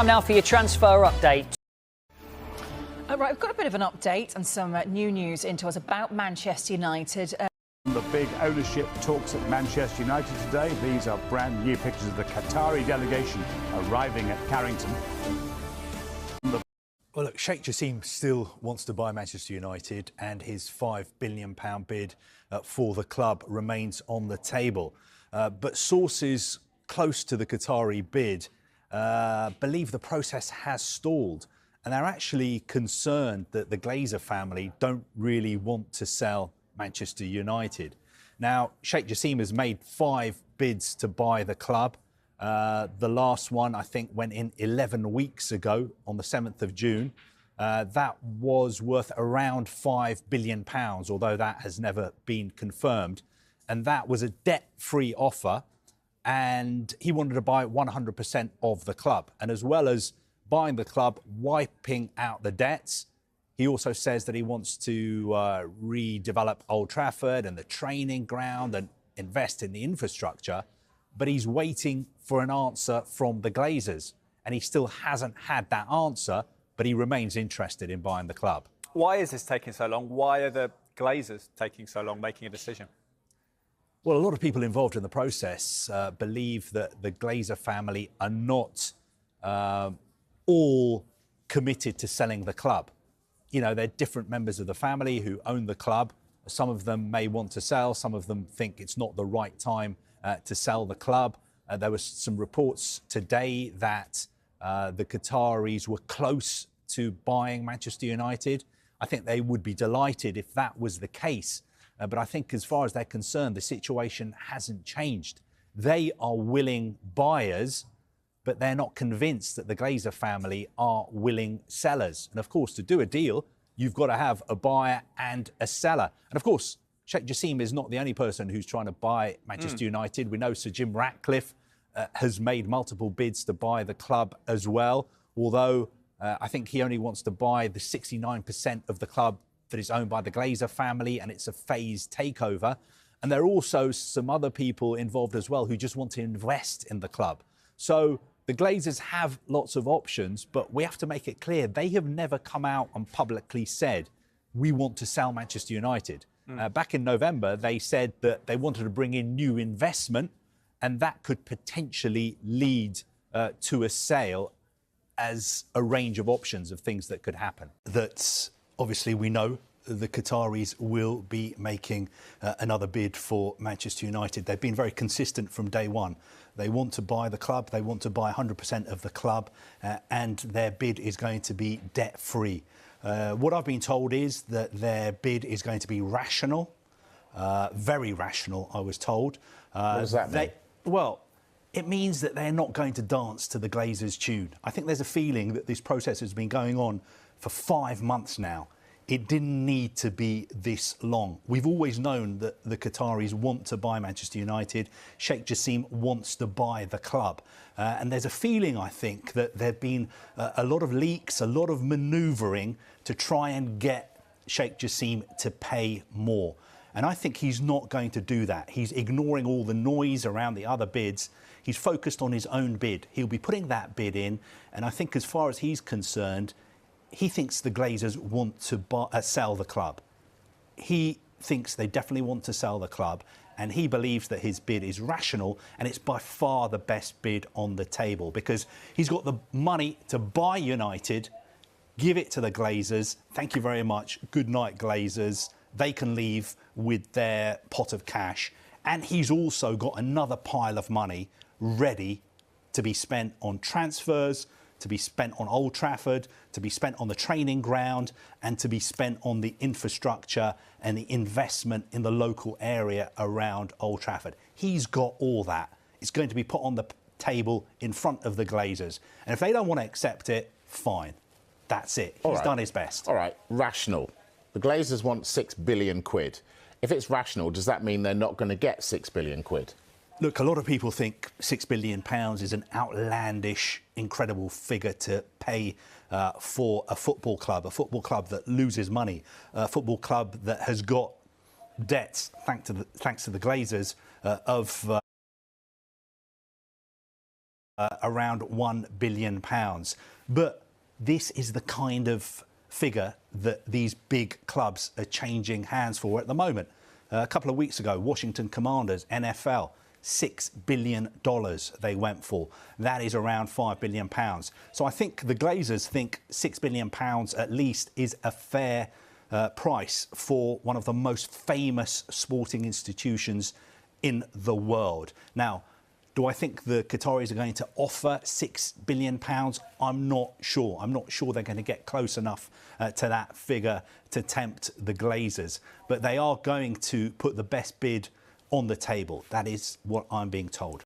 Time now for your transfer update. Right, we've got a bit of an update and some new news into us about Manchester United. The big ownership talks at Manchester United today. These are brand new pictures of the Qatari delegation arriving at Carrington. Well, look, Sheikh Jassim still wants to buy Manchester United, and his £5 billion bid for the club remains on the table. But sources close to the Qatari bid believe the process has stalled, and they're actually concerned that the Glazer family don't really want to sell Manchester United. Now, Sheikh Jassim has made 5 bids to buy the club. The last one, I think, went in 11 weeks ago on the 7th of June. That was worth around £5 billion, although that has never been confirmed. And that was a debt-free offer. And he wanted to buy 100% of the club. And as well as buying the club, wiping out the debts, he also says that he wants to redevelop Old Trafford and the training ground and invest in the infrastructure. But he's waiting for an answer from the Glazers, and he still hasn't had that answer, but he remains interested in buying the club. Why is this taking so long? Why are the Glazers taking so long making a decision? Well, a lot of people involved in the process believe that the Glazer family are not all committed to selling the club. You know, they're different members of the family who own the club. Some of them may want to sell, some of them think it's not the right time to sell the club. There were some reports today that the Qataris were close to buying Manchester United. I think they would be delighted if that was the case. But I think as far as they're concerned, the situation hasn't changed. They are willing buyers, but they're not convinced that the Glazer family are willing sellers. And of course, to do a deal, you've got to have a buyer and a seller. And of course, Sheikh Jassim is not the only person who's trying to buy Manchester United. We know Sir Jim Ratcliffe has made multiple bids to buy the club as well, although I think he only wants to buy the 69% of the club that is owned by the Glazer family, and it's a phased takeover. And there are also some other people involved as well who just want to invest in the club. So the Glazers have lots of options, but we have to make it clear they have never come out and publicly said, we want to sell Manchester United. Back in November, they said that they wanted to bring in new investment, and that could potentially lead to a sale as a range of options of things that could happen. That's obviously we know the Qataris will be making another bid for Manchester United. They've been very consistent from day one. They want to buy the club, they want to buy 100% of the club, and their bid is going to be debt-free. What I've been told is that their bid is going to be rational, very rational, I was told. What does that mean? Well, it means that they're not going to dance to the Glazers' tune. I think there's a feeling that this process has been going on for 5 months now. It didn't need to be this long. We've always known that the Qataris want to buy Manchester United. Sheikh Jassim wants to buy the club. And there's a feeling, I think, that there have been a lot of leaks, a lot of manoeuvring to try and get Sheikh Jassim to pay more. And I think he's not going to do that. He's ignoring all the noise around the other bids. He's focused on his own bid. He'll be putting that bid in. And I think as far as he's concerned, he thinks the Glazers want to sell the club. He thinks they definitely want to sell the club, and he believes that his bid is rational, and it's by far the best bid on the table because he's got the money to buy United, give it to the Glazers. Thank you very much. Good night, Glazers. They can leave with their pot of cash. And he's also got another pile of money ready to be spent on transfers, to be spent on Old Trafford, to be spent on the training ground, and to be spent on the infrastructure and the investment in the local area around Old Trafford. He's got all that. It's going to be put on the table in front of the Glazers. And if they don't want to accept it, fine. That's it. He's done his best. All right, rational. The Glazers want £6 billion. If it's rational, does that mean they're not going to get £6 billion? Look, a lot of people think £6 billion is an outlandish, incredible figure to pay for a football club that loses money, a football club that has got debts, thanks to the Glazers, of around £1 billion. But this is the kind of figure that these big clubs are changing hands for at the moment. A couple of weeks ago, Washington Commanders, NFL, $6 billion they went for. That is around £5 billion. So I think the Glazers think £6 billion at least is a fair price for one of the most famous sporting institutions in the world. Now, do I think the Qataris are going to offer £6 billion? I'm not sure. I'm not sure they're going to get close enough to that figure to tempt the Glazers. But they are going to put the best bid on the table. That is what I'm being told.